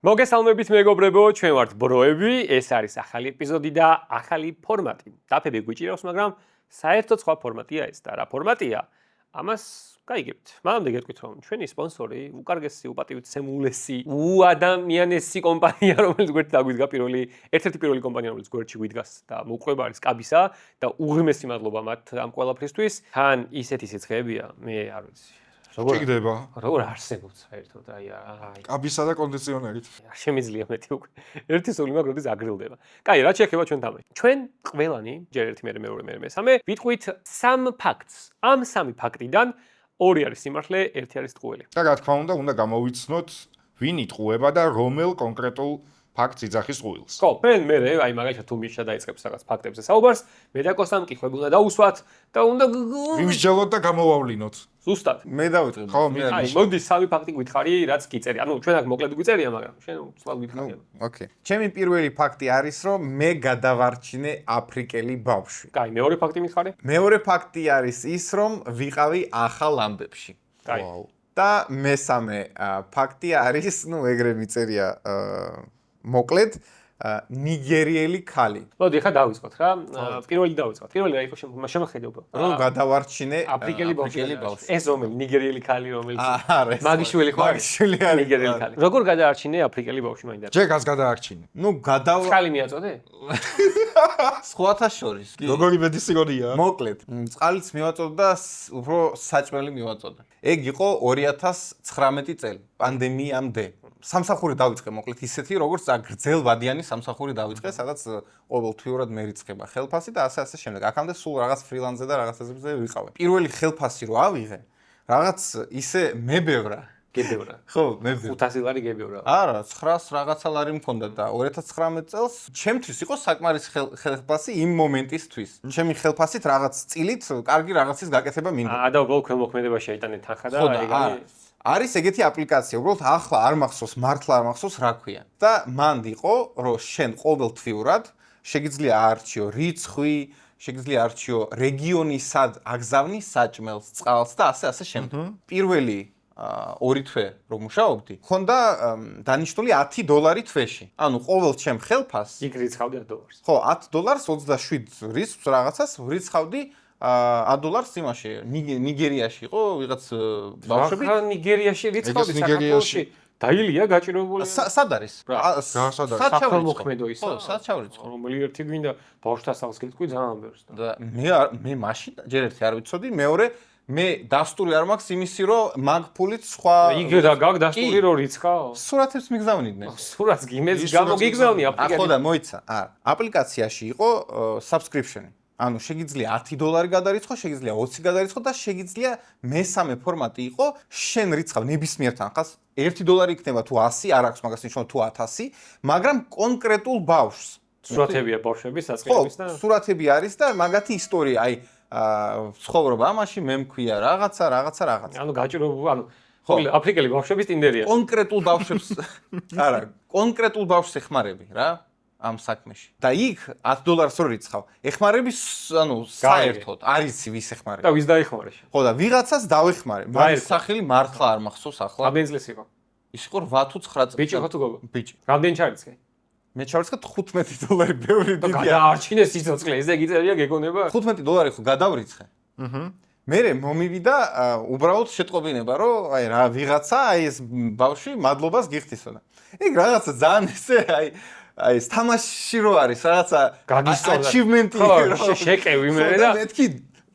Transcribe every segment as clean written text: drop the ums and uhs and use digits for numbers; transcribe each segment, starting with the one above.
მოგესალმებით მეგობრებო, ჩვენ ვართ ბროები, ეს არის ახალი ეპიზოდი და ახალი ფორმატი. დაფები გვიჭირავს, მაგრამ საერთოდ სხვა ფორმატია ეს და რა ფორმატია? ამას გაიგებთ. მანამდე გეტყვით, რომ ჩვენი სპონსორი, უკარგესი, უპატივცემულესი, უადამიანესი კომპანია, რომელიც გვერდით დაგვიდგა ერთ-ერთი პირველი კომპანია, რომელიც გვერდში გვიდგას და მოუყვება არის კაბისა და უღრმესი მადლობა მათ ამ ყველაფრისთვის. თან ისეთი სიცხეებია, მე არ ვიცი. როგორ არსებობს საერთოდ აი კაბისა და კონდიციონერით. შემიძლია მეტი უკვე. ერთი სული მაგ როდის აგრილდება. კაი, რა შეეხება ჩვენ თამაში. ჩვენ ყველანი, ჯერ ერთი მეორე მესამე, ვიტყვით სამ ფაქტს. ამ სამი ფაქტიდან ორი არის სიმართლე, ერთი არის ტყუილი. და რა თქმა უნდა გამოვიცნოთ, ვინ იტყუება და რომელ კონკრეტულ ფაქტს იძახის ტყუილს. ხო, მე აი მაგალითად თუ მიშა დაიწყებს რაღაც ფაქტებზე საუბარს, მე და კოსტამ კითხვები უნდა დაუსვათ და უნდა ვიმსჯელოთ და გამოვავლინოთ. ზუსტად. მე დავიწყებ. ხო, აი, მოდი სამი ფაქტი გითხარი, რაც გიწერი. ანუ ჩვენ აქ მოკლედ გვიწერია, მაგრამ შენ სულ გითხარი. ოკეი. ჩემი პირველი ფაქტი არის, რომ მე გადავარჩინე აფრიკელი ბავშვი. კაი, მეორე ფაქტი მითხარი? მეორე ფაქტი არის ის, რომ ვიყავი ახალ ამბებში. კაი. და მესამე ფაქტი არის, ეგრე მიწერია მოკლედ ნიგერიელი ქალი. მოდი, ხა დავიწყოთ რა. პირველი დავიწყოთ. პირველი რა იყო შემოხედობა. რომ გადავარჩინე აფრიკელი ბავშვი. ეს რომელი ნიგერიელი ქალი რომელიც არა, მაგიშვილი ხო? მაგიშვილი არის ნიგერიელი ქალი. როგორ გადაარჩინე აფრიკელი ბავშვი მაინდა? ჯეკას გადაარჩინე. ხალი მიაწოდე? სხვათა შორის. როგორი მედიცინია? მოკლედ, წყალიც მივაწოდა და უფრო საჭმელი მივაწოდა. ეგ იყო 2019 წელი, პანდემიამდე. სამსახური დავიწყე მოკლედ ისეთი, როგორც გრძელვადიანი სამსახური დავიწყე, სადაც ყოველთვიურად მერიცხება ხელფასი და ასე შემდეგ. აქამდე სულ რაღაც ფრილანსზე და რაღაცებზე ვიყავე. პირველი ხელფასი რო ავიღე, რაღაც ისე მებევრა. გებევრა. ხო, მებევრა. 500 ლარი გებევრა. არა, 900 რაღაცა ლარი მქონდა და 2019 წელს ჩემთვის იყო საკმარის ხელფასი იმ მომენტისთვის. ჩემი ხელფასით რაღაც წილით კარგი რაღაცის გაკეთება მინდა. და უბრალოდ ქველმოქმედება შეიტანე თანხა და არის ეგეთი აპლიკაცია, უბრალოდ ახლა არ მახსოვს, მართლა არ მახსოვს რა ქვია. და მანდ იყო, რომ შენ ყოველთვიურად შეგიძლია აარჩიო რიცხვი, შეგიძლია აარჩიო რეგიონი, სად აგზავნი საჭმელს, წყალს და ასე შემდეგ. პირველი ორი თვე რომ მუშაობდი, ხონდა დანიშნული $10 თვეში. ანუ ყოველ ჩემ ხელფასს იქ რიცხავდი $10. ხო, $10 27 რიცხვს რაღაცას ვრიცხავდი $10 იმაში ნიგერიაში იყო ვიღაც ბავშვები. ახლა ნიგერიაში რიცხავდი საქართველოში. დაილია გაჭირებული. სად არის? საქველმოქმედო ისო. ხო, სად ჩავრიცხო? რომელი ერთი გვინდა ბავშვთა სახლს გიტყვი ძალიან ბევრს. და მე მაშინ ჯერ ერთი არ ვიცოდი, მეორე მე დასტური არ მაქვს იმისი, რომ მაგ ფულით სხვა იგ და გაგ დასტური რო რიცხავ? სურათებს მიგზავნიდნენ. სურათს გიმეს გამოგიგზავნი აპლიკაცია. ახლა და მოიცა. აპლიკაციაში იყო subscription. ანუ შეგიძლია $10 გადარიცხო, შეგიძლია 20 გადარიცხო და შეგიძლია მესამე ფორმატი იყო, შენ რიცხავ ნებისმიერ თანხას, $1 იქნება თუ 100, არ აქვს მაგას ნიშნობა თუ 1000, მაგრამ კონკრეტულ ბავშვს. სურათებია ბავშვების საწყების და სურათები არის და მაგათი ისტორია, აი ცხოვრობა ამაში მე მქვია რაღაცა. ანუ გაჭირებული, ანუ ხო, აფრიკელი ბავშვების ტინდერია. კონკრეტულ ბავშვებს არა, კონკრეტულ ბავშვს ეხმარები რა. ამ საქმეში. და იქ $10 რო რიცხავ. ეხმარების, ანუ საერთოდ არის ვის ეხმარება. და ვის დაეხმარე? ხო და ვიღაცას დავეხმარე. მაგის სახელი მართლა არ მახსოვს ახლა. რამდენი წლის იყო? ის იყო 8 თუ 9 წელი. ბიჭი ხო თუ გოგო? ბიჭი. რამდენი ჩარიცხე? მე ჩავარცხე $15 ბევრი და დიდია. გადაარჩინე სიცოცხლე, ესე გიწერია გეკონება? $15 ხო გადავრიცხე. მე მომივიდა უბრალოდ შეტყობინება, რომ აი რა ვიღაცა აი ეს ბავშვი მადლობას გიხდისო და. ეგ რაღაცა ძალიან ესე აი ეს თამაში რო არის რაღაცა achievement-ი ხო შეკევი მე და მეთქი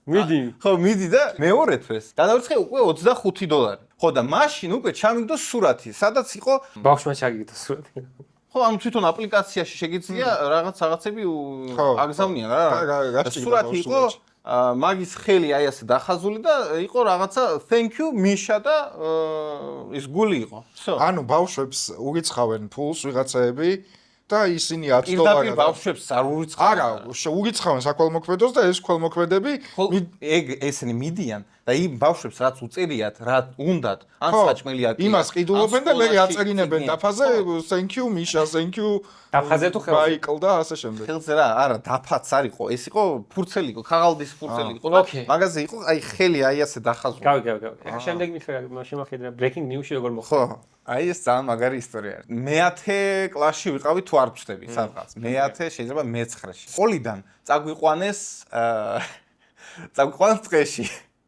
მიდი ხო მიდი და მეორე თვეს გადავარცხე უკვე $25 ხო და მაშინ უკვე ჩამიგდო სურათი სადაც იყო ბავშვმა ჩაგიგდო სურათი ხო ამ თვითონ აპლიკაციაში შეგიძლია რაღაცები აგზავნიან რა სურათი იყო მაგის ხელი აი ასე დახაზული და იყო რაღაცა thank you მიშა და ის გული იყო ანუ ბავშვებს ურიცხავენ ფულს ვიღაცაები და ისინი $10 პირდაპირ ბავშვებს არ ურიცხავენ. არა, ურიცხავენ საქველმოქმედოს და ეს ქველმოქმედები ესენი მიდიან და იმ ბავშვებს რაც უწერიათ, რა უნდათ, ან საჭმელი აკეთებენ. იმას ყიდულობენ და მე აწერინებენ დაფაზე thank you მიშა, thank you დაფაზე თუ ხელზე. მაიკლ და ასე შემდეგ. ხელზე რა, არა, დაფაც არ იყო, ეს იყო ფურცელი იყო, ქაღალდის ფურცელი იყო და მაგაზე იყო აი ხელი აი ასე დახაზული. გავი. ახლა შემდეგ მითხრა შემოხედრა breaking news-ში როგორ მოხდა. ხო. აი ეს ძალიან მაგარი ისტორია არის. მე-10 კლასში ვიყავი თუ არ ვწდები სადღაც. მე-10 შეიძლება მე-9-ში. სკოლიდან წაგვიყვანეს ტყეში.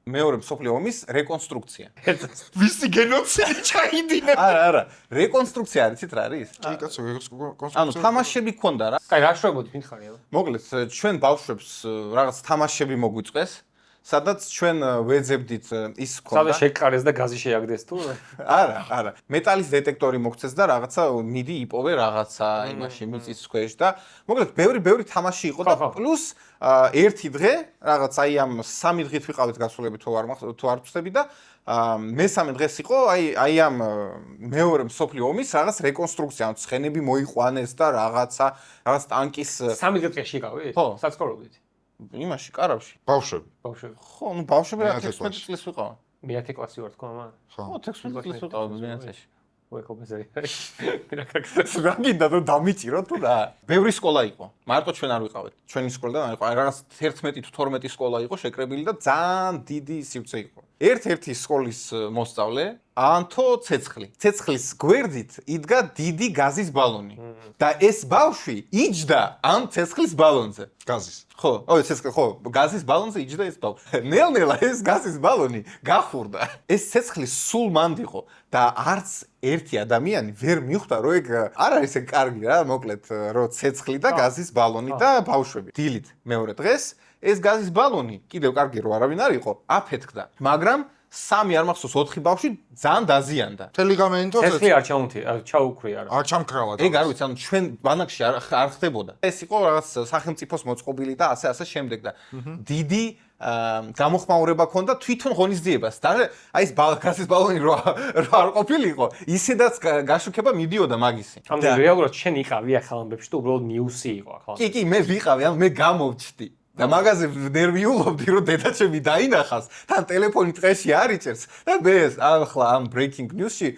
მეორე მსოფლიო ომის რეკონსტრუქცია. ვისი გენოციდი ჩაიდინა? არა, რეკონსტრუქცია არიცით რა არის? კი კაცო, ანუ თამაშები გქონდა რა. კაი, რა შვებოდი მითხარი აბა. მოკლედ, ჩვენ ბავშვებს რაღაც თამაშები მოგვიწყვეს, სადაც ჩვენ ვეძებდით ის სადაც გქონდა. შეკარეს და გაზი შეაგდეს თუ? არა. მეტალის დეტექტორი მოგცეს და რაღაცა მიდი იპოვე რაღაცა იმაში მიწის ქვეშ და მოკლედ ბევრი თამაში იყო და პლუს ერთი დღე რაღაც აი ამ 3 დღით ვიყავით გასულები თუ არ ვწდები და მესამე დღეს იყო აი ამ მეორე მსოფლიო ომის რაღაც რეკონსტრუქცია, ანუ ცხენები მოიყვანეს და რაღაც ტანკის 3 დღეში იყავით? ხო. საცხოვრობდით. იმაში კარავში. ბავშვები. ბავშვები. ხო, ნუ ბავშვები რა მე-10 16 წლის ვიყავ. მე-10 კლასი ვარ თქო ამა. ხო, 16 წლის ვიყავ მე-10-ში. ой, ხობაზე. რა გინდა რომ დამიჭირო თუ რა? ბევრი სკოლა იყო. მარტო ჩვენ არ ვიყავით. ჩვენი სკოლიდან არ იყო. რაღაც 11 თუ 12 სკოლა იყო შეკრებილი და ძალიან დიდი სივრცე იყო. ერთ-ერთი სკოლის მოსწავლე ანთო ცეცხლი. ცეცხლის გვერდით იდგა დიდი გაზის ბალონი. და ეს ბავშვი იჯდა ამ ცეცხლის ბალონზე. გაზის. ხო, ცეცხლი, ხო, გაზის ბალონზე იჯდა ეს ბავშვი. ნელ-ნელა ეს გაზის ბალონი გახურდა. ეს ცეცხლი სულ მანდიყო და არც ერთი ადამიანი ვერ მიხვდა, რომ ეგ არ არის ეგ კარგი რა, მოკლედ, რომ ცეცხლი და გაზის ბალონი და ბავშვები. დილით მეორე დღეს ეს გაზის ბალონი, კიდევ კარგი რო არავინ არ იყო, აფეთქდა. მაგრამ 3 არ მახსოვს 4 ბავშვი ძალიან დაზიანდა. ტელეგამენტო ცეცხლი არ ჩაუქრია რა. არ ჩამქრალა. ეგ არ ვიცი, ანუ ჩვენ ბანაკში არ ხდებოდა. ეს იყო რაღაც სახელმწიფოს მოწყობილი და ასე შემდეგ და დიდი გამოხმაურება ქონდა თვითონ ღონისძიებას. და აი ეს გაზის ბალონი რო არ ყოფილიყო, ისედაც გაშუქება მიდიოდა მაგისი. ანუ რეალურად შენ იყავი ახალ ამბებში თუ უბრალოდ ნიუსი იყო ახალ. კი, მე ვიყავი, ანუ მე გამოვჩდი. და მაგაზე ნერვიულობდი, რომ დედაჩემი დაინახავს, თან ტელეფონი ტყეში არ იჭერს და მე ახლა ამ breaking news-ში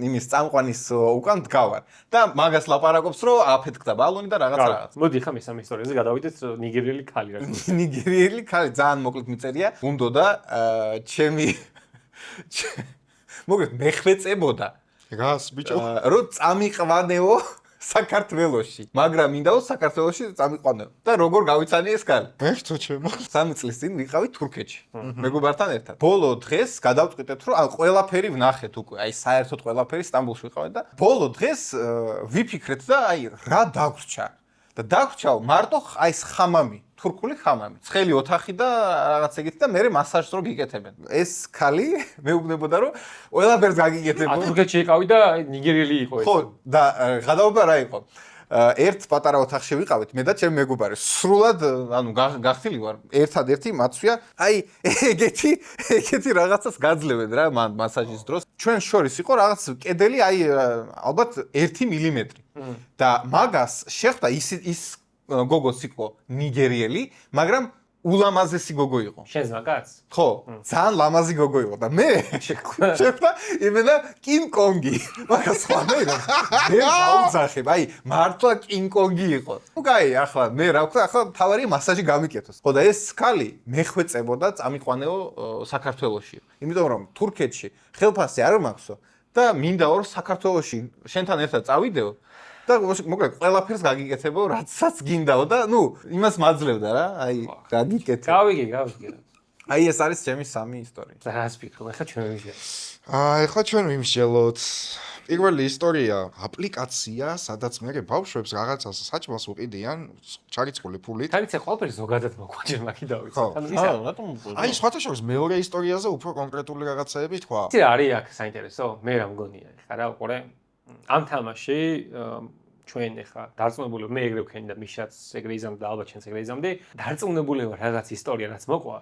იმის წამყვანის უკან დგავარ. და მაგას ლაპარაკობს, რომ აფეთქდა ბალონი და რაღაც. მოდი ხა მესამე ისტორიაზე გადავიდეთ ნიგერიელი ქალი რა. ნიგერიელი ქალი ძალიან მოკლედ მიწერია. უნდოდა ჩემი მოკლედ მეხვეწებოდა. რას ბიჭო? რომ წამიყვანეო საქართველოში, მაგრამ მინდაო საქართველოში წამიყვანეო. და როგორ გავიცანი ეს ქალი? ერთო ჩემო. 3 წლის წინ ვიყავი თურქეთში. მეგობართან ერთად. ბოლო დღეს გადავწყვიტეთ, რომ ყველაფერი ვნახეთ უკვე. აი საერთოდ ყველაფერი სტამბოლში ვიყავით და ბოლო დღეს ვიფიქრეთ და აი რა დაგვრჩა. და დაგვრჩაო მარტო აი ეს ხამამი, თურქული ხამამი. ცხელი ოთახი და რაღაც ეგეთი და მე მასაჟს რო გიკეთებენ. ეს ქალი მეუბნებოდა რომ ყველაფერს გაგიკეთებო. თურქეთში იყავი და ნიგერიელი იყო ეს. ხო, და გადაობა რა იყო? ერთ პატარა ოთახში ვიყავით მე და ჩემი მეგობარი. სრულად, ანუ გახთილი ვარ. ერთადერთი მაცვია, აი ეგეთი რაღაცას გაძლევენ რა მან მასაჟის დროს. ჩვენ შორის იყო რაღაც კედელი, აი ალბათ 1 მილიმეტრი. და მაგას შეხვდა ის გოგოს იყო ნიგერიელი, მაგრამ ულამაზესი გოგო იყო. შენს მაგაც? ხო, ძალიან ლამაზი გოგო იყო და მე შეხვდა იმენა კიმ კონგი. მაგას ხვალენა. მე გავუძახებ, აი მართლა კიმ კონგი იყო. ნუ კაი, ახლა მე რა ვქნა, ახლა თავარი მასაჟი გამიკეთოს. ხო და ეს ქალი მეხვეწებოდა წამიყვანეო საქართველოში. იმიტომ რომ თურქეთში ხელფასი არ მაქვს და მინდაო რომ საქართველოში შენთან ერთად წავიდეო. და მოკლედ ყველაფერს გაგიკეთებო, რაცაც გინდაო და ნუ იმას მაძლევდა რა, აი გაგიკეთე. გავიგე. აი ეს არის ჩემი 3 ისტორია. რას ფიქრობ, ახლა ჩვენ ვიმსჯელოთ. ეხლა ჩვენ ვიმსჯელოთ. პირველი ისტორია, აპლიკაცია, სადაც მე ბავშვებს რაღაცას საჭმელს უყიდიან, ჩარიცხული ფულით. თავიცე ყველაფერი ზოგადად მოგვაჭერ მაგი დავიცი. რატომ? აი, სხვათა შორის მეორე ისტორიაზე უფრო კონკრეტული რაღაცეები თქვა. იცი რა არის აქ საინტერესო? მე რა მგონია, ხა რა უყურე? ამ თამაში ჩვენ ახლა დარწმუნებული მე ეგრე ვქენი და მიშაც ეგრე იზამ და ალბათ ჩვენც ეგრე იზამდი, დარწმუნებული ვარ რაღაც ისტორია რაც მოყვა,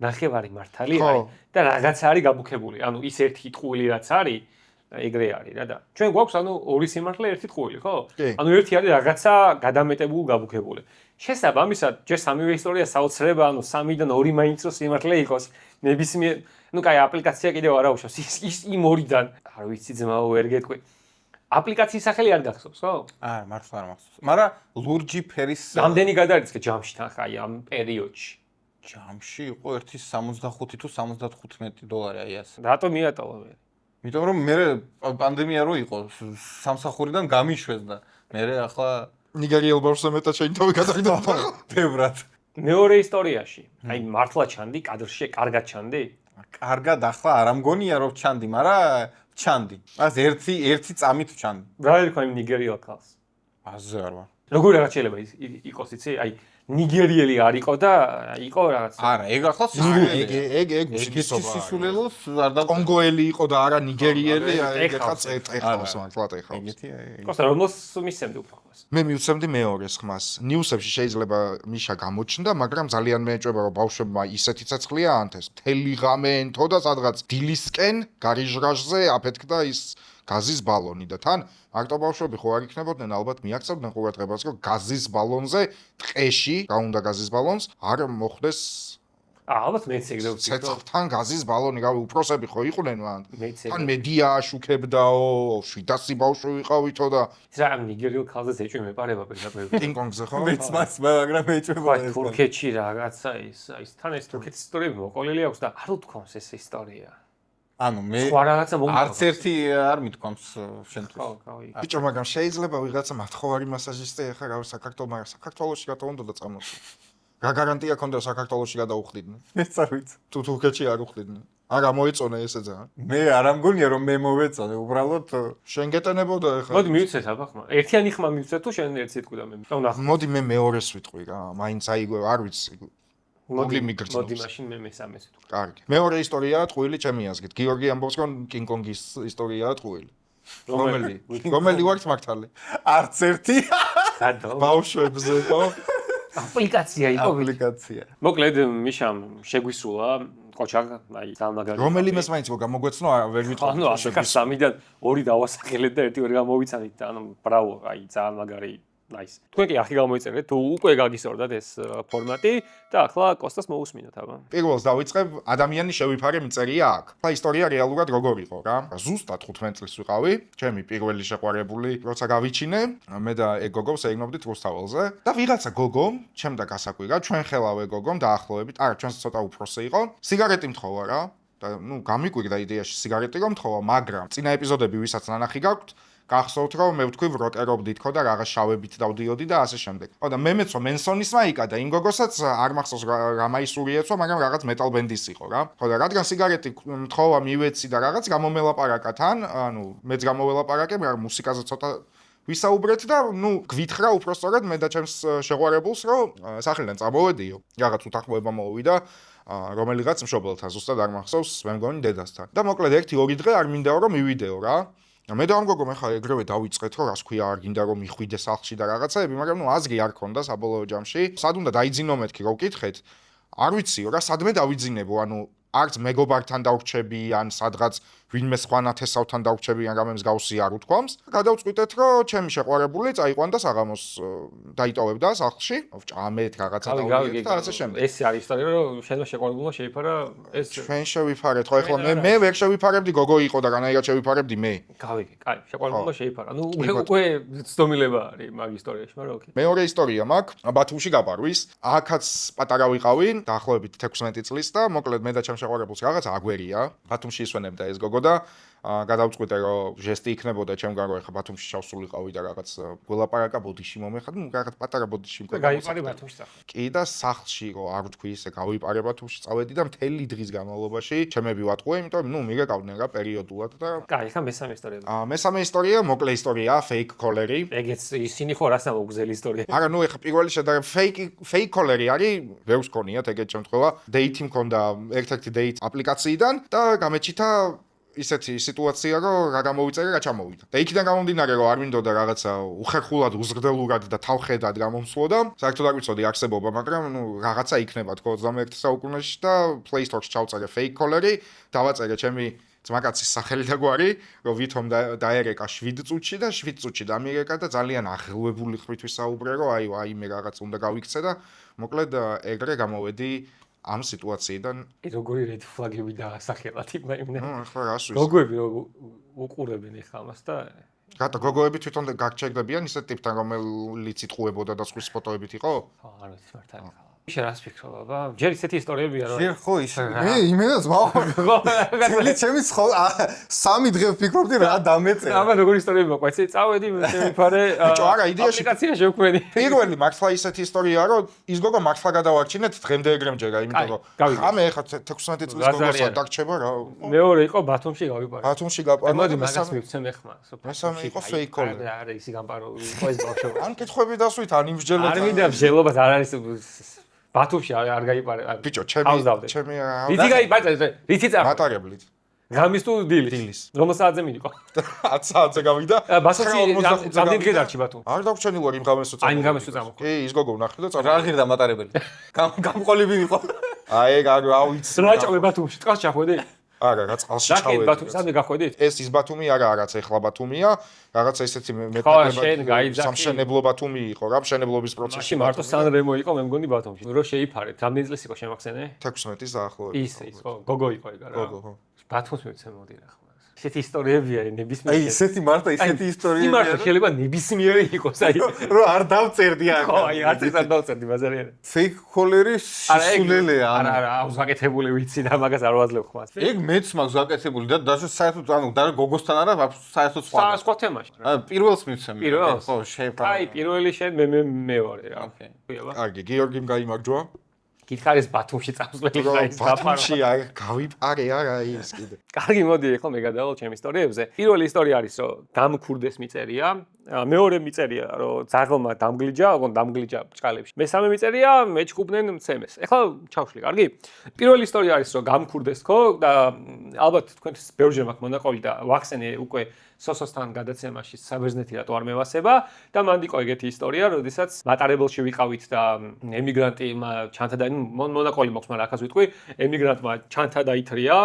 ნახევარი მართალი არის და რაღაც არის გაბუქებული. ანუ ის ერთი ტყუილი რაც არის, ეგრე არის რა და ჩვენ გვაქვს ანუ ორი სიმართლე ერთი ტყუილი, ხო? ანუ ერთი არის რაღაცა გადამეტებული გაბუქებული. შესაბამისად, ჯერ სამივე ისტორია საოცრება, ანუ 3-დან 2 მაინც რო სიმართლე იყოს, ნებისმიერ, ну კაი, აპლიკაცია კიდევ არ აუშავს. ის იმ 2-დან, არ ვიცი ძმაო, ვერ გეტყვი. აპლიკაციის სახელი არ გახსოვს, ხო? არა, მართლა არ მახსოვს. მაგრამ ლურჯი ფერის რამდენი გადარიცხე ჯამში თან ხა აი ამ პერიოდში? ჯამში იყო ერთი 65 თუ $75 აი ასე. რატომ მიატოვა მე? იმიტომ რომ მე პანდემია რო იყო, სამსახურიდან გამიშვეს და მე ახლა ნიგერიელ ბავშვზე მეტად შეინთავი გადაგდო. ბევრად. მეორე ისტორიაში, აი მართლა ჩანდი კადრში, კარგად ჩანდი? კარგად ახლა არ ამგონია რომ ჩანდი, მაგრამ ჩანდი. მას ერთი წამით ჩანდი. რა ერქვა იმ ნიგერიელ ქალს? აზე არ ვარ. როგორ რაღაც შეიძლება იყოს იცი? აი ნიგერიელი არ იყო და იყო რაღაც. არა, ეგ ახლა ეგ სისულელოს არ და კონგოელი იყო და არა ნიგერიელი, ეგ ხა ეხავს. ეხავს მართლა ეხავს. ეგეთია. კოსტა რომელს მისცემდი უფრო ხმას? მე მივცემდი მეორეს ხმას. ნიუსებში შეიძლება მიშა გამოჩნდა, მაგრამ ძალიან მეეჭვება რომ ბავშვებმა ისეთი ცეცხლია ანთეს. მთელი ღამე ენთო და სადღაც დილისკენ გარიჟრაჟზე აფეთქდა ის გაზის ბალონი და თან მარტო ბავშვები ხო არ იქნებოდნენ ალბათ მიაქცევდნენ ყურადღებას რომ გაზის ბალონზე ტყეში, რა უნდა გაზის ბალონს არ მოხდეს ალბათ მეც ეგ დავწი. ცეცხლთან გაზის ბალონი, რავი, უფროსები ხო იყვნენ მან. მეც ეგ. თან მედია აშუქებდაო, 700 ბავშვი ვიყავითო და რა ამ ნიგერიელ ქალზე ეჭვი მეპარება პირდაპირ. პინგ-პონგზე ხო? მეც მას მაგრამ ეჭვება აი თურქეთში რაღაცა ის თან ეს თურქეთის ისტორიები მოყოლილი აქვს და არ უთქვამს ეს ისტორია. ანუ მე სხვა რაღაცა არც ერთი არ მithქვამს შენთვის. ხო, გავი. ბიჭო, მაგრამ შეიძლება ვიღაცა მათხოვარი მასაჟისტი ახლა რა საქართველოში რატო უნდა და წამოსულ? რა გარანტია ქონდა საქართველოში გადაუხდიდნენ? მეც არ ვიცი. თუ თურქეთში არ უხდიდნენ. არა მოეწონა ესე ძალიან. მე არ ამგონია რომ მე მოვეწონე, უბრალოდ შენ გეტანებოდა ახლა. მოდი მივცეთ აბა ხმა. ერთიანი ხმა მივცეთ თუ შენ ერთ სიტყვი და მე. ნახ. მოდი მე მეორეს ვიტყვი რა, მაინც აიგო, არ ვიცი. მოდი მიგრძნობს. მოდი მაშინ მე მესამეს ვიტყვი. კარგი. მეორე ისტორიაა ტყუილი ჩემი აზრით. გიორგი ამბობს რომ კინგ-კონგის ისტორიაა ტყუილი. რომელი ვართ მართალი? არც ერთი გადო. ბავშვებზე ხო? აპლიკაცია იყო ვილი. აპლიკაცია. მოკლედ მიშამ შეგვისულა ყოჩა, აი ძალიან მაგარი. რომელიმეს მაინც რო გამოგვეცნო, ვერ ვიტყვი. ანუ ახლა სამიდან ორი დავასახელეთ და ერთი ვერ გამოვიცანით და ანუ ბრავო, აი ძალიან მაგარი. Nice. თქვენ კი ახი გამოიწერეთ, თუ უკვე გაგისორდათ ეს ფორმატი და ახლა კოსტას მოусმინოთ აბა. პირველს დავიწყებ, ადამიანი შევიფარე მიწერია აქ. ახლა ისტორია რეალურად როგორ იყო რა? ზუსტად 15 წელს ვიყავი, ჩემი პირველი შეყვარებული, როცა გავიჩინე, მე და ეგ გოგო ვსეირნობდით რუსთაველზე და ვიღაცა გოგო, ჩემდა გასაკვირა, ჩვენ ხელავე გოგომ დაახლოებით, არა, ჩვენს ცოტა უფროსი იყო, სიგარეტი მთხოვა რა და ნუ გამიკვირდა იდეაში სიგარეტი რომ მთხოვა, მაგრამ წინა ეპიზოდები ვისაც ნანახი გაქვთ გახსოვთ რომ მე ვთქვი ვროტერობდით ხო და რაღაც შავებით დავდიოდი და ასე შემდეგ. ხო და მე მეცვა მენსონის მაიკა და იმ გოგოსაც არ მახსოვს რა მაისურიეცვა, მაგრამ რაღაც მეტალ ბენდის იყო რა. ხო და რადგან სიგარეტი მთხოვა მივეცი და რაღაც გამომელაპარაკა თან, ანუ მეც გამოველაპარაკე, მაგრამ მუსიკაზე ცოტა ვისაუბრეთ და ნუ გვითხრა უпроსტორად მე და ჩემს შეყვარებულს რომ სახელიდან წამოვედიო. რაღაც უთანხმოება მოვიდა რომელიღაც მშობელთან ზუსტად არ მახსოვს, მე მგონი დედასთან. და მოკლედ 1-2 დღე არ მინდაო რომ მივიდეო რა. მე და ამ გოგომ ახლა ეგრევე დავიწყეთ რომ რას ქვია არ გინდა რომ მიხვიდე სახლში და რაღაცაები, მაგრამ ნუ აზრი არ ქონდა საბოლოო ჯამში. სად უნდა დაიძინო მეთქი რო ვკითხეთ? არ ვიციო რა, სადმე დავიძინებო, ანუ არც მეგობართან დავრჩები, ან სადღაც ვინმე სხვა ნათესავთან დავრჩები, ან რამე მსგავსი არ უთქვამს. გადავწყვიტეთ რომ ჩემი შეყვარებული წაიყვანდა საღამოს დაიტოვებდა სახლში, ჭამეთ რაღაცა დავიეთ და ასე შემდეგ. ეს არის ისტორია რომ შენმა შეყვარებულმა შეიფარა ეს ჩვენ შევიფარეთ, ხო ეხლა მე ვერ შევიფარებდი, გოგო იყო და განაირად შევიფარებდი მე. გავიგე, კაი, შეყვარებულმა შეიფარა. ნუ უკვე ცდომილება არის მაგ ისტორიაში, მაგრამ ოკეი. მეორე ისტორია მაქვს, ბათუმში გაპარვის. აქაც პატარა ვიყავი, დაახლოებით 16 წლის და მოკლედ მე და ჩემ შეყვარებულს რაღაც აგვერია. ბათუმში ისვენებდა ეს გოგო და გადავწყვიტე რომ ჟესტი იქნებოდა ჩემგან რომ ეხა ბათუმში ჩავსულიყავი და რაღაც გველაპარაკა ბოდიში მომეხად, ნუ რაღაც პატარა ბოდიში მქონდა. გაიპარე ბათუმში სახლა. კი და სახლში რო არ ვთქვი ისე გავიპარე ბათუმში წავედი და მთელი დღის განმავლობაში ჩემები ვატყუე, იმიტომ რომ ნუ მიგეკავდნენ რა პერიოდულად და კაი, ხა მესამე ისტორია. მესამე ისტორია, მოკლე ისტორიაა, fake collar-ი. ეგეც ისინი ხო რას ამოგზელი ისტორია. არა, ნუ ეხა პირველი შედარება fake collar-ი არის, ბევრს ქონიათ ეგეთ შემთხვევა. Date-ი მქონდა ერთ-ერთი date აპლიკაციიდან და გამეჩითა ისეთი სიტუაცია, რომ რა გამოვიწერე, რა ჩამოვიდა. და იქიდან გამომდინარე, რომ არ მინდოდა რაღაცა უხერხულად, უზრდელურად და თავხედად გამომსვლოდა. საერთოდ არ ვიცოდი არსებობა, მაგრამ ნუ რაღაცა იქნება თქო 21 საუკუნეში და Play Store-ში ჩავწერე fake collar-ი, დავაწერე ჩემი ძმაკაცის სახელი და გვარი, რომ ვითომ დაერეკა 7 წუთში და 7 წუთში დამიერეკა და ძალიან აღელვებული ხვით ვისაუბრე, რომ აი მე რაღაც უნდა გავიქცე და მოკლედ ეგრე გამოვედი ამ სიტუაციიდან. როგორი red flag-ები დაასახელათ იმაიმნე. ახლა რას ვიცი. გოგოები უყურებენ ახლა ამას და რატო გოგოები თვითონ გაგჩერდებიან ისეთ ტიპთან, რომელიც იტყუებოდა და სხვის ფოტოებით იყო? ხო, არ ვიცი მართალი ხალხი. შენ რას ფიქრობ, აბა? ჯერ ისეთი ისტორიებია, რომ ჯერ ხო ისე. მე იმედაც ვაყოლ. ჩემი სამი დღე ვფიქრობდი რა დამეწერა. აბა როგორი ისტორიები მოყვეთ? წავედი შემიფარე აპლიკაცია შევქმნი. პირველი მართლა ისეთი ისტორიაა, რომ ის გოგო მართლა გადავარჩინეთ დღემდე ეგრემჯერა, იმიტომ რომ ხამე ეხა 16 წლის გოგოსაც დაგრჩება რა. მეორე იყო ბათუმში გავიპარე. ბათუმში გავიპარე. მოდი მაგას მივცემ ეხლა. მესამე იყო ფეიქოლი. არა, ისი გამპარო იყო ეს ბავშვობა. ან კითხვები დასვით, ან იმსჯელოთ. არ მინდა მსჯელობას არ არის ბათუმში არ გაიპარე. ბიჭო, ჩემი რითი გაიპარე? რითი წარ? მატარებლით. ღამის თუ დილის? რომელ საათზე მიდიყო? 10 საათზე გავიდა. ბასოჩი რამდენი დღე დარჩი ბათუმ? არ დაგვრჩენილი ვარ იმ ღამეს აი იმ ღამეს წამოხო. კი, ის გოგო ვნახე და რა ღირდა მატარებელი. გამყოლები იყო. აი ეგ არ ვიცი. რაჭავე ბათუმში, წყალს ჩახვედი? არა, რა წყალში რა ჩავედი. კი ბათუმს სამდე გახვედით? ეს ის ბათუმი არა, რაღაც ეხლა ბათუმია, რაღაცა ისეთი სამშენებლო ბათუმი იყო, რა მშენებლობის პროცესი. მაშინ მარტო სანრემო იყო, მე მგონი ბათუმში. რო შეიფარეთ, რამდენი წელს იყო შემახსენე? 16-ის დაახლოებით. ის ხო, გოგო იყო ეგ რა. გოგო, ხო. ბათუმს მივცემ მოდი რა ხმა. ესეთი ისტორიებია, ნებისმიერი. აი ესეთი მარტო ისეთი ისტორიებია. იმართლა შეიძლება ნებისმიერი იყოს, აი. რო არ დავწერდი აქ. ხო, აი არც არ დავწერდი ბაზარი არა. ფეიქ კოლერი სულელეა. არა, აუზ გაკეთებული ვიცი და მაგას არ ვაძლევ ხმას. ეგ მეც მაქვს გაკეთებული და даже საერთოდ ანუ და გოგოსთან არა საერთოდ სხვა. სხვა თემაში. პირველს მივცემ. პირველს? ხო, შეფარა. აი, პირველი შენ მე მეორე რა. ოკეი. კარგი, გიორგიმ გაიმარჯვა. გითხარეს ბათუმში წამსვლელი ხა ის ბათუმში გავიპარე არა ის კიდე. კარგი, მოდი ახლა მე გადავალ ჩემ ისტორიებზე. პირველი ისტორია არის, რომ დამქურდეს მიწერია. მეორე მიწერია, რომ ძაღლმა დამგლიჯა ბჭყალებში. მესამე მიწერია, მეჩქუბნენ მცემეს. ახლა ჩავშლი, კარგი? პირველი ისტორია არის, რომ გამქურდეს ხო და ალბათ თქვენთვის ბევრჯერ მაქვს მონაყოლი და ვახსენე უკვე სოსოსთან გადაცემაში საბერძნეთი რატო არ მევასება და მანდ იყო ეგეთი ისტორია, როდესაც მატარებელში ვიყავით და ემიგრანტმა ჩანთა და მონაყოლი მოხს, მაგრამ ახაც ვიტყვი, ემიგრანტმა ჩანთა დაითრია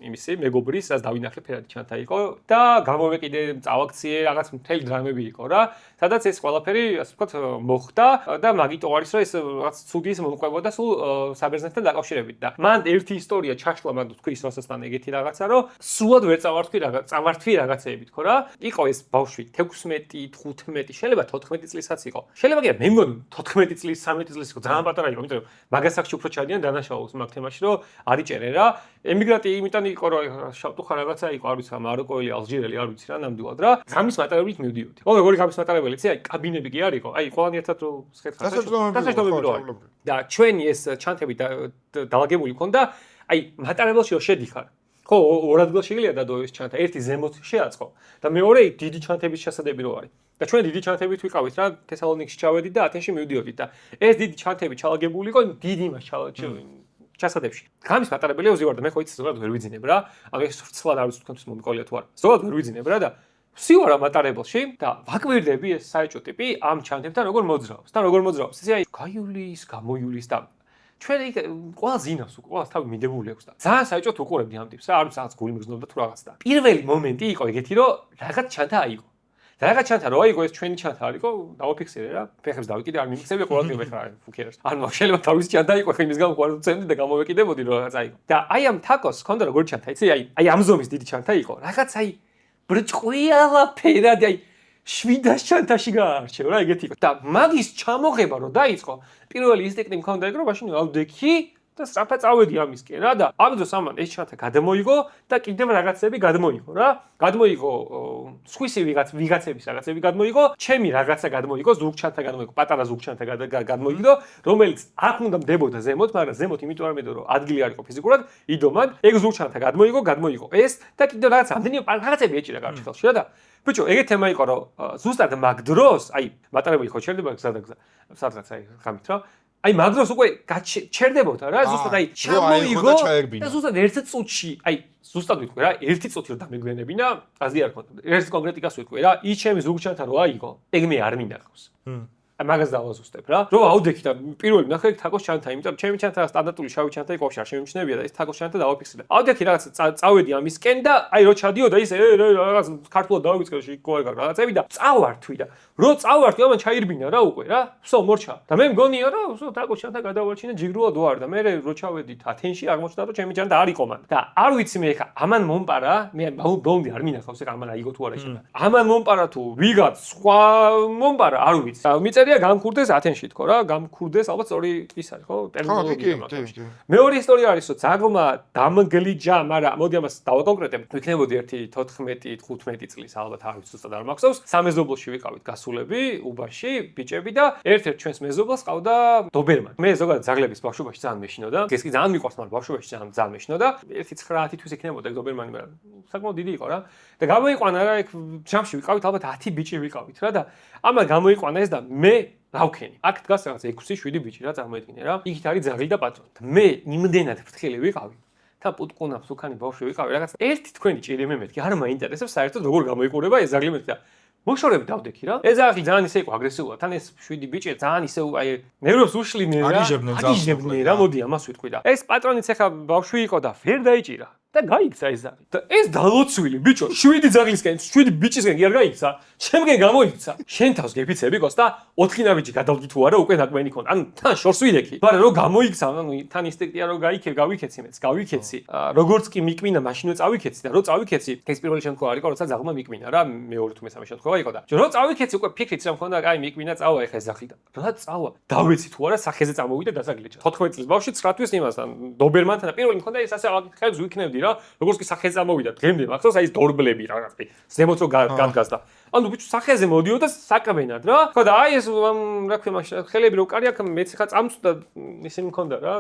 იმისი მეგობრის, რაც დავინახე ფერადი ჩანთა იყო და გამოვეკიდე, წავაქციე, რაღაც მთელი დრამები იყო რა, სადაც ეს ყველაფერი, ასე ვთქვათ, მოხდა და მაგიტო არის, რომ ეს რაღაც ცუდი ის მომყვებოდა სულ საბერძნეთთან დაკავშირებით და მანდ ერთი ისტორია ჩაშლა მანდ თქვი სოსოსთან ეგეთი რაღაცა, რომ სულად ვერ წავართვი რაღაცეებით ხო რა? იყო ეს ბავშვი 16-15, შეიძლება 14 წლისაც იყო. შეიძლება კი მე მგონი 14 წლის, 13 წლის იყო, ძალიან პატარა იყო, იმიტომ რომ მაგას აქ უფრო ჩადიან დანაშაულს მაგ თემაში, რომ არიჭერე რა. ემიგრანტი იმიტომ იყო, რომ შავტუხა რაღაცა იყო, არ ვიცი, მაროკოელი, ალჟირელი, არ ვიცი რა, ნამდვილად რა. ღამის მატარებლით მივდიოდი. ხო, როგორი ღამის მატარებელი, იცი, აი კაბინები კი არ იყო. აი ყველანი ერთად რო სხეთქა. დასაჯდომები რო არის. და ჩვენი ეს ჩანთები დაალაგებული მქონდა, აი მატარებელში რო შედიხარ. ხო, ორ ადგილ შეიძლება დადო ეს ჩანთა. ერთი ზემოთ შეაწყო და მეორე დიდი ჩანთების შესაძლებელი რო არის. და ჩვენ დიდი ჩანთებით ვიყავით რა, თესალონიკში ჩავედით და ათენში მივდიოდით და ეს დიდი ჩანთები ჩალაგებული იყო დიდი მას ჩასადებში. ღამის მატარებელია უზივარ და მე ხო იცი ზოგადად ვერ ვიძინებ რა. ანუ ეს ცლად არ ვიცი თქვენთვის მომიყოლია თუ არა. ზოგადად ვერ ვიძინებ რა და ვსივარ ამ მატარებელში და ვაკვირდები ეს საეჭო ტიპი ამ ჩანთებთან როგორ მოძრაობს. და როგორ მოძრაობს. ესე აი გაიulis, გამოიulis და ჩვენ იქ ყველა ზინავს უკვე ყველა თავი მიდებული აქვს და ძალიან საეჭოთ უყურებდი ამ ტიპს რა, არ ვიცი რაღაც გული მიგზნობდა თუ რაღაც და პირველი მომენტი იყო ეგეთი რომ რაღაც ჩანთა აიღო. და რაღაც ჩანთა რო აიღო ეს ჩვენი ჩანთა არისო, დავაფიქსირე რა, ფეხებს დავიკიდე, არ მიმიქცევი ყველა ტიპი ხარ, ფუქერს. ანუ შეიძლება თავისი ჩანთა იყო, ხე იმის გამო ყوار ვცემდი და გამოვეკიდებოდი რომ რაღაც აიღო. და აი ამ თაკოს ქონდა როგორი ჩანთა, იცი, აი ამ ზომის დიდი ჩანთა იყო. რაღაც აი ბრჭყვიალა ფერადი, აი 700 ჩანთაში გაარჩევ რა, ეგეთი იყო. და მაგის ჩამოღება რო დაიწყო, პირველი ინსტინქტი მქონდა ეგ რომ მაშინ ავდექი და სწრაფად წავედი ამისკენ რა და ამ დროს ამან ეს ჩანთა გადმოიღო და კიდევ რაღაცები გადმოიღო რა. გადმოიღო სხვისი ვიღაცების რაღაცები გადმოიღო, ჩემი რაღაცა გადმოიღო, ზუგ ჩანთა გადმოიღო, პატარა ზუგ ჩანთა გადმოიღო, რომელიც აქ უნდა მდებოდა ზემოთ, მაგრამ ზემოთ იმიტომ არ მედო რომ ადგილი არ იყო ფიზიკურად, იდომად, ეგ ზუგ ჩანთა გადმოიღო ეს და კიდევ რაღაც ამდენი რაღაცები ეჭირა გარჩხელში რა და ბიჭო, ეგეთი თემა იყო რომ ზუსტად მაგ დროს, აი მატარებელი ხო ჩერდება სადღაც აი ხამით რა. აი მაგ დროს უკვე ჩერდებოდა რა, ზუსტად აი ჩამოიღო და ზუსტად ერთ წუთში, აი ზუსტად ვიტყვი რა, ერთი წუთი რომ დამეგვენებინა, აზრი არ ქონდა. ერთ კონკრეტიკას ვიტყვი რა, ის ჩემი ზუგჩანთა რო აიღო, ეგ მე არ მინდა ყავს. აი მაგას დავაზუსტებ რა. რო ავდექი და პირველი ნახე თაკოს ჩანთა, იმიტომ რომ ჩემი ჩანთა სტანდარტული შავი ჩანთა იყო, ვაფშე არ შემიმჩნევია და ეს თაკოს ჩანთა დავაფიქსირე. ავდექი რაღაც წავედი ამისკენ და აი რო ჩადიოდა ის რაღაც ქართულად დავივიწყე შეგოეგა რაღაცები და წავართვი და რო წავართვი ამან ჩაირბინა რა უკვე რა. ვსო მორჩა. და მე მგონია რომ ვსო თაკოს ჩანთა გადავარჩინე ჯიგრულად ვარ და მე რო ჩავედით ათენში აღმოჩნდა რომ ჩემი ჩანთა არ იყო მან. და არ ვიცი მე ხა ამან მომპარა, მე ბოლომდე არ მინახავს ეგ ამან აიგო თუ არა ის. ამან მომპარა თუ ვიღაც სხვა მომპარა არ ვიცი. და მიწერი ისტორია გამქურდეს ათენში თქო რა, გამქურდეს ალბათ სწორი ის არის ხო, ტერმინოლოგია მაგაში. მეორე ისტორია არის, რომ ძაღლმა დამგლიჯა, მაგრამ მოდი ამას დავაკონკრეტებ. იქნებოდი ერთი 14-15 წლის ალბათ არ ვიცი ზუსტად არ მახსოვს. სამეზობლოში ვიყავით გასულები, უბანში, ბიჭები და ერთ-ერთ ჩვენს მეზობელს ყავდა დობერმანი. მე ზოგადად ძაღლების ბავშვობაში ძალიან მეშინოდა. ეს კი ძალიან მიყვარს, მაგრამ ბავშვობაში ძალიან მეშინოდა. 1-9 თვის იქნებოდა ეგ დობერმანი, მაგრამ საკმაოდ დიდი იყო რა. და გამოიყვანა რა, ეგ ჯამში ვიყავით ალბათ 10 ბიჭი ვიყავით რა და ამა გამოიყვანა ეს და მე რა ვქენი? აქ დგას რაღაც 6-7 ბიჭი რა წარმოედგინე რა. იქით არის ძაღლი და პატრონი. მე იმდენად ფრთხილი ვიყავი. და პუტკუნავს უკანი ბავშვი ვიყავი რაღაც ერთი თქვენი ჭირი მე მეთქი არ მაინტერესებს საერთოდ როგორ გამოიყურება ეს ზაღლი მეთქი და მოშორები დავდექი რა ეს ზაღლი ძალიან ისე იყო აგრესიულად თან ეს 7 ბიჭი ძალიან ისე აი ნერვებს უშლიდნენ რა აჯიჯებდნენ რა მოდი ამას ვიტყვი და ეს პატრონიც ახლა ბავშვი იყო და ვერ დაიჭირა და გაიქცა ეს ზაღლი და ეს დალოცვილი ბიჭო 7 ზაღლისკენ 7 ბიჭისკენ კი არ გაიქცა შემდგენ გამოიქცა შენ თავს გეფიცები გოს და 4 ბიჭი გადავდგი თუ არა უკვე ნაკმენი ქონდა ანუ თან შორს ვიდექი მაგრამ რო გამოიქცა ანუ თან ინსტინქტია რომ გავიქეცი მეც გავიქეცი როგორც კი მიკმინა მაშინვე წავიქეცი და რო წავიქეცი ეს პირველი შემთხვევა არის როცა ზაღლმა მიკმინა რა მეორე თუ მესამე შემთხვევა იყო და რო წავიქეცი უკვე ფიქრიც რა მქონდა აი მიკმინა წავა ეხა ეს ზაღლი და რა წავა დავეცი თუ არა სახეზე წამოვიდა დასაგლეჭა 14 წლის ბავშვი 9 თვის იმასთან დობერმანთან და პირველი მქონდა ეს ასე ხებს ვიქნებდი რა როგორც კი სახეზე წამოვიდა დღემდე მახსოვს აი ეს დორბლები რაღაც ზემოთ რო გადგას და ანუ ბიჭო სახეზე მოდიოდა საკმენად რა ხო და აი ეს რა ქვია მაშინ ხელები რო კარი აქ მეც ხა წამწვდა ისინი მქონდა რა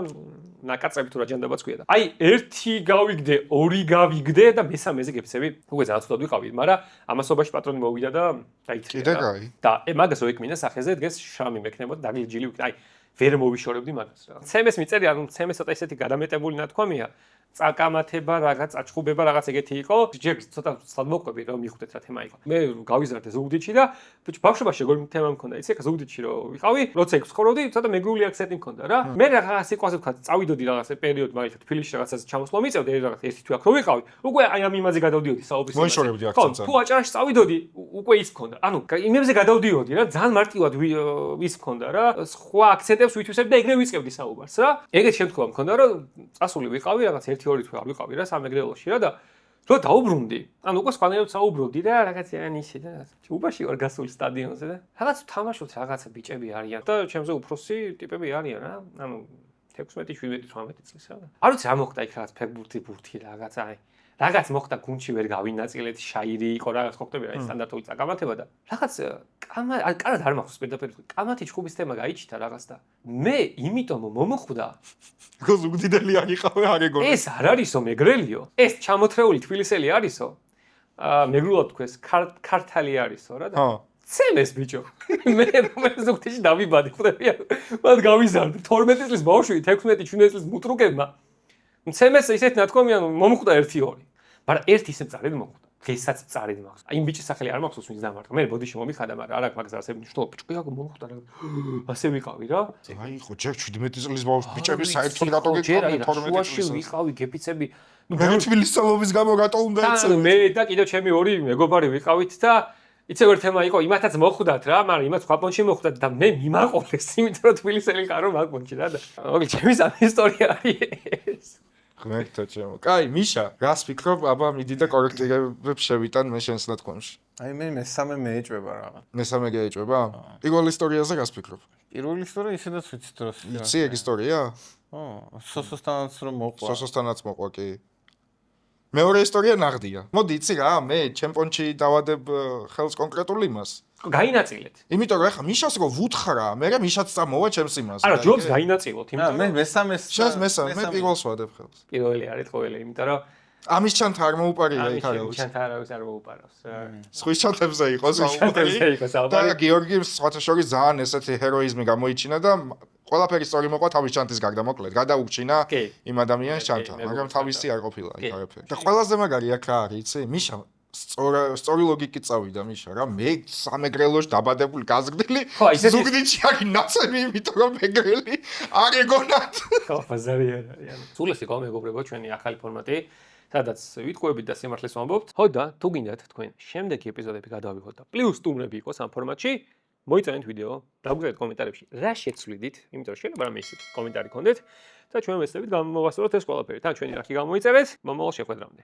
ნაკაწები თუ რა ჯანდაბაც ქვია და აი ერთი გავიგდე ორი გავიგდე და მესამეზე გეფცები უკვე ძალიან ცუდად ვიყავი მაგრამ ამასობაში პატრონი მოვიდა და დაიწყია და მაგას რო ეკმინა სახეზე დღეს შამი მექნებოდა დაგლიჯილი აი ვერ მოვიშორებდი მაგას რა ცემეს მიწერი ანუ ცემეს ცოტა ისეთი გადამეტებული ნათქვამია წაკამათება რაღაც აჩხუბება რაღაც ეგეთი იყო ჯერ ცოტა სად მოყვები რომ მიხვდეთ რა თემა იყო მე გავიზარდე ზუგდიდში და ბავშვობაში როგორი თემა მქონდა იცი ხა ზუგდიდში რო ვიყავი როცა იქ ცხოვრობდი ცოტა მეგრული აქცენტი მქონდა რა მე რაღაც სიყვაზე ვქა წავიდოდი რაღაც პერიოდი მაგალითად თბილისში რაღაცას ჩამოსვლა მიწევდი რაღაც ერთი თვე აქ რო ვიყავი უკვე აი ამ იმაზე გადავდიოდი საუბრისას მოიშორებდი აქცენტს თუ აჭარაში წავიდოდი უკვე ის მქონდა ანუ იმებზე გადავდიოდი რა ძალიან მარტივად ის მქონდა რა სხვა აქცენტებს ვითვისებდი და ეგრე ვიწყებდი საუბარს რა ეგეთ შემთხვევა მქონდა რომ წასული ვიყავი რაღაც 1-2 თვე არ ვიყავი რა სამეგრელოში რა და რო დაუბრუნდი ანუ უკვე სხვანაირად საუბრობდი და რაღაც ისე და უბაში ვარ გასული სტადიონზე და რაღაც თამაშობთ რაღაცა ბიჭები არიან და ჩემზე უფროსი ტიპები არიან რა ანუ 16-17-18 წლის რა არ ვიცი რა მოხდა იქ რაღაც ფეხბურთი რაღაცა აი რაღაც მოხდა გუნდში ვერ გავინაწილეთ შაირი იყო რაღაც ხოხტები რა სტანდარტული წაკამათება და რაღაც კარად არ მახსოვს პირდაპირ კამათი ჭუბის თემა გაიჩიტა რაღაც და მე იმიტომ მომხვდა გოზ უგდიდელი არ იყავე არ ეგონა ეს არ არისო მეგრელიო ეს ჩამოთრეული თბილისელი არისო მეგრულად თქვეს ქართალი არისო რა და ცემეს ბიჭო მე ზუგდიდში დავიბადე ხვდები მან გავიზარდე 12 წლის ბავშვი 16-17 წლის მუტრუკებმა ცემეს ისეთ ნათქვამი ანუ მომხვდა 1-2 მაგრამ ერთი ისე წარედ მომხვდა დღესაც წარედ მახსოვს აი იმ ბიჭის სახელი არ მახსოვს ვინც დამართა მე ბოდიში მომიხადა მაგრამ არ აქვს მაგას არსებითი მნიშვნელობა ბიჭო აქ მომხვდა რა ასე ვიყავი რა აი ხო ჯერ 17 წლის ბიჭები საერთოდ რატო გეკავი 12 წლის ვიყავი გეფიცები მე თბილისის ძალობის გამო რატო უნდა ეცე მე და კიდევ ჩემი ორი მეგობარი ვიყავით და იცი ვერ თემა იყო იმათაც მოხვდათ რა მაგრამ იმათ სხვა პონჩი მოხვდათ და მე მიმაყოლეს იმიტომ რომ თბილისელი გარო მაგ პონჩი რა და მოკლედ ჩემი ამ ისტორია არის ღმერთო ჩემო. კაი, მიშა, რას ფიქრობ, აბა მიდი და კორექტირებებს შევიტან მე შენს ნათქვამში. აი მე მესამე მეეჭვება რა. მესამე გაეჭვება? პირველი ისტორიაზე რას ფიქრობ? პირველი ისტორია ისედაც ვიცი დროს. იცი ეგ ისტორია? სოსოსთანაც რომ მოყვა. სოსოსთანაც მოყვა კი. მეორე ისტორია ნაღდია. მოდი იცი რა, მე ჩემპიონში დავადებ ხელს კონკრეტულ იმას. გაინაწილეთ. იმიტომ რომ ახლა მიშას რო ვუთხრა, მე მიშაც წამოვა ჩემს იმას. არა, ჯობს გაინაწილოთ, იმიტომ მე მესამეს შენს მესამე, მე პირველს ვადებ ხელს. პირველი არის ყოველი, იმიტომ რომ ამის ჩანთა არ მოუპარია იქ არის. ამის ჩანთა არ მოუპარავს. სხვის ჩანთებზე იყო საუბარი. და გიორგი სხვათა შორის ძალიან ესეთი ჰეროიზმი გამოიჩინა და ყველაფერი სწორი მოყვა თავის ჩანთის გარდა მოკლედ. გადაუჩინა იმ ადამიანის ჩანთა, მაგრამ თავისი არ ყოფილა იქ არაფერი. და ყველაზე მაგარი აქ რა არის, იცი? მიშა სწორი ლოგიკით წავიდა მიშა რა მე სამეგრელოში დაბადებული გაზრდილი ზუგდიდში არის ნაცები იმიტომ რომ მეგრელი არ ეგონათ ხო ბაზარი არის სულ ეს იყო მეგობრებო ჩვენი ახალი ფორმატი სადაც ვიტყუებით და სიმართლეს ვამბობთ ხო და თუ გინდათ თქვენ შემდეგი ეპიზოდები გადავიღოთ და პლუს სტუმრები იყოს ამ ფორმატში მოიწონეთ ვიდეო დაგვიგეთ კომენტარებში რა შეცვლიდით იმიტომ რომ შეიძლება რამე ისეთი კომენტარი გქონდეთ და ჩვენ ვეცდებით გამოვასწოროთ ეს ყველაფერი თან ჩვენი რახი გამოიწერეთ მომავალ შეხვედრამდე